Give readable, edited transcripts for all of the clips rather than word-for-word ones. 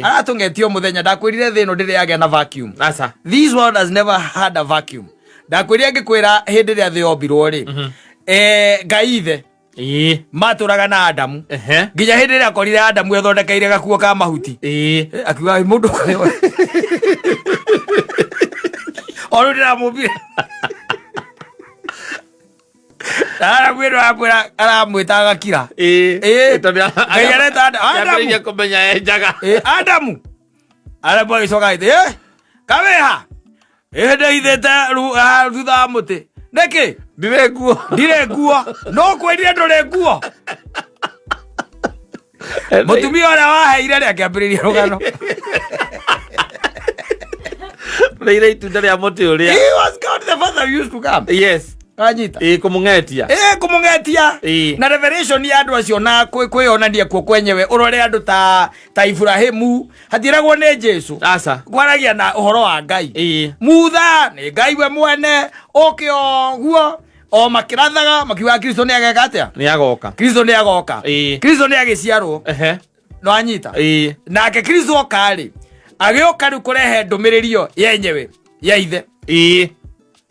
Aratungetio muthenya ndakwirire thino ndire yage na vacuum. Asa. This world has never had a vacuum. Ndakwirire ngikwira hindi ria thi ombirwo ri. Ngaithe. Maturaga na Adamu. Nginya hindi ria korire Adamu ethondekeire gakuo ka mahuti. Akiuga mundu kwa. Oro ndira mubire. Ara gwiro akwira aramwita gakira. Ngayareta Adamu kumenya njaga. Adamu. Arabu icoka ite. Kabeha. Ndeithete rutha muti. Niki? Ndire nguo. No kwendire ndore nguo. Mutumia ora waheire ria kiambiriria rugano. Leira itunda ria muti uria. He was God the Father used to come. Yes. Anyita. Kumungetia. Kumungetia. Na revelation ya andu acio na kwionania kuo kwenyewe urore andu ta Ibrahimu hatiragwo ni Jesu. Asa. Kwaragia na uhoro wa Ngai. Mutha ni Ngai we mwene okioguo o makirathaga makiwa Kristo ni ageka atia? Ni agoka. Kristo ni agoka. Kristo ni agiciarwo. No anyita. Nake Kristo okari agioka ru kurehe ndumiririo yenyewe ya ithe.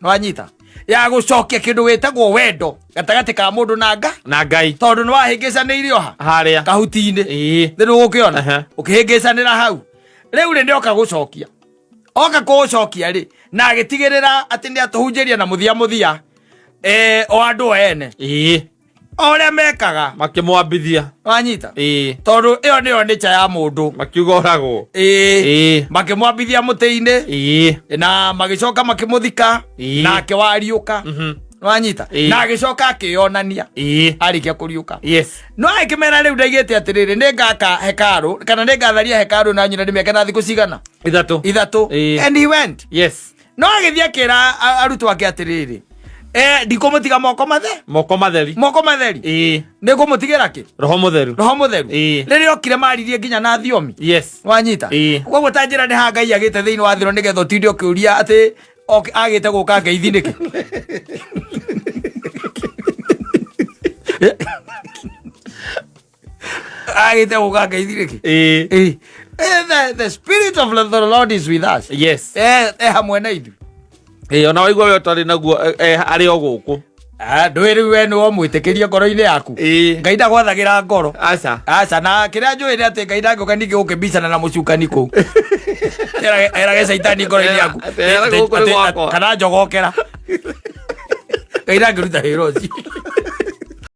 No anyita. Ya gucokia kindu wetagwo wendo gatagati ka mundu na Ngai tondu ni wahingicanĩirio haria kahuti-ini thiru gukiona ukihingicanĩra hau riu ri ndioka gucokia oka gucokia ri na agitigirira ati ni atuhunjiria na muthia o andu ene oria mekaga makimwambithia wanyita tondu iyo niyo nature ya mundu makiuga oragwo makimwambithia muti-ini na magicoka makimuthika nake wariuka wanyita na agicoka akionania arikia kuriuka no akimera riu ndaigite atiriri ningaka hekaru kana ningatharia hekaru na nyina ndimeke na thiku cigana ithatu and he went no agithia kira arutwo ake atiriri ndikumutiga moko matheri ndigumutigira ki roho mutheru riria okire maririe nginya na thiomi wanyita koguo ta njira ni ha Ngai agite thiini wa thiro nigetha utinde ukiuria ati agite guka ngeithi niki agite guka ngeithi niki the spirit of the Lord is with us hamwe na ithu ona waigua we utari naguo ari o guku ndwiri we ni omwitikirie ngoro-ini yaku Ngai ndagwathagira ngoro aca na kiria njui ni ati Ngai ndangioka ningi gukibicana na mucukani kuu erage caitani ngoro-ini yaku kana njogokera Ngai ndangiruta wira ucio